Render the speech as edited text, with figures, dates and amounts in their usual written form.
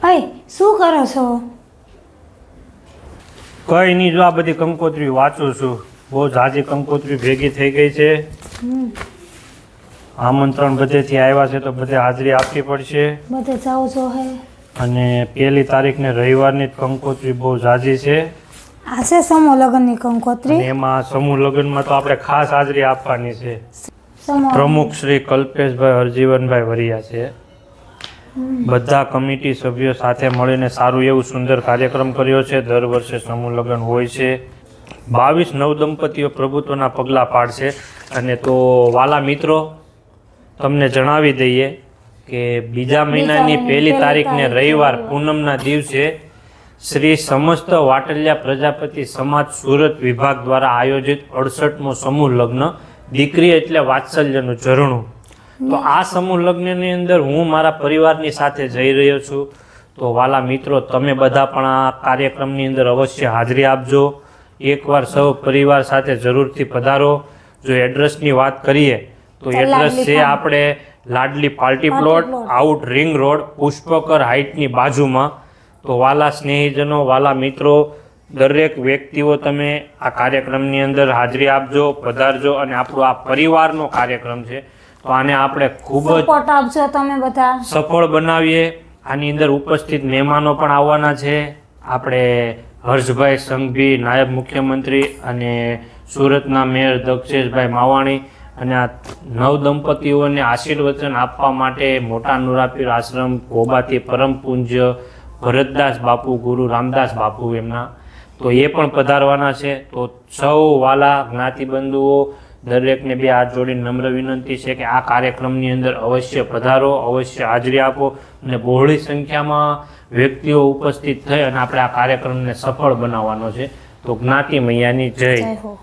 ભાઈ શું કરો છો? કઈ નહીં, જો આ બધી કંકોત્રી વાંચું છું. બહુ ઝાઝી કંકોત્રી ભેગી થઈ ગઈ છે. આમંત્રણ બધેથી આવ્યા છે તો બધે હાજરી આપવી પડશે. બધે જાવ છો હે? અને 1 તારીખને રવિવારની જ કંકોત્રી બહુ ઝાઝી છે. આ છે સમૂહ લગ્નની કંકોત્રી. અને એમાં સમૂહ લગ્નમાં તો આપણે ખાસ હાજરી આપવાની છે. સમૂહ પ્રમુખ શ્રી કલ્પેશભાઈ હરજીવનભાઈ વરિયા છે. બધા કમિટી સભ્યો સાથે મળીને સારું એવું સુંદર કાર્યક્રમ કર્યો છે. દર વર્ષે સમૂહ લગ્ન હોય છે. 22 નવદંપતીઓ પ્રભુત્વના પગલાં પાડશે. અને તો વાલા મિત્રો, તમને જણાવી દઈએ કે બીજા મહિનાની 1 તારીખને રવિવાર પૂનમના દિવસે શ્રી સમસ્ત વાટલિયા પ્રજાપતિ સમાજ સુરત વિભાગ દ્વારા આયોજિત 68મો સમૂહ લગ્ન દીકરી એટલે વાત્સલ્યનું ઝરણું. તો આ સમૂહ લગ્નની અંદર હું મારા પરિવારની સાથે જઈ રહ્યો છું. તો વાલા મિત્રો, તમે બધા પણ આ કાર્યક્રમની અંદર અવશ્ય હાજરી આપજો. એકવાર સૌ પરિવાર સાથે જરૂરથી પધારો. જો એડ્રેસની વાત કરીએ તો એડ્રેસ છે આપણે Ladli party plot, out ring road, Pushpakar હાઇટની બાજુમાં. તો વાલા સ્નેહીજનો, વાલા મિત્રો, દરેક વ્યક્તિઓ તમે આ કાર્યક્રમની અંદર હાજરી આપજો, પધારજો. અને આપણો આ પરિવારનો કાર્યક્રમ છે તો આને આપણે ખૂબ જ સપોર્ટ આપજો તમે બધા. સફળ બનાવીએ. આની અંદર ઉપસ્થિત મહેમાનો પણ આવવાના છે. આપણે હર્ષભાઈ સંઘવી, નાયબ મુખ્યમંત્રી, અને સુરતના મેયર દક્ષેશભાઈ માવાણી, અને આ નવદંપતીઓને આશીર્વચન આપવા માટે મોટા નુરાપીર આશ્રમ ગોબાથી પરમ પૂજ્ય ભરતદાસ બાપુ, ગુરુ રામદાસ બાપુ એમના, તો એ પણ પધારવાના છે. તો સૌ વાલા જ્ઞાતિબંધુઓ, દરેકને બે હાથ જોડીને નમ્ર વિનંતી છે કે આ કાર્યક્રમની અંદર અવશ્ય પધારો, અવશ્ય હાજરી આપો. અને બહોળી સંખ્યામાં વ્યક્તિઓ ઉપસ્થિત થઈ અને આપણે આ કાર્યક્રમને સફળ બનાવવાનો છે. તો જ્ઞાતિ મૈયાની જય. જય હો.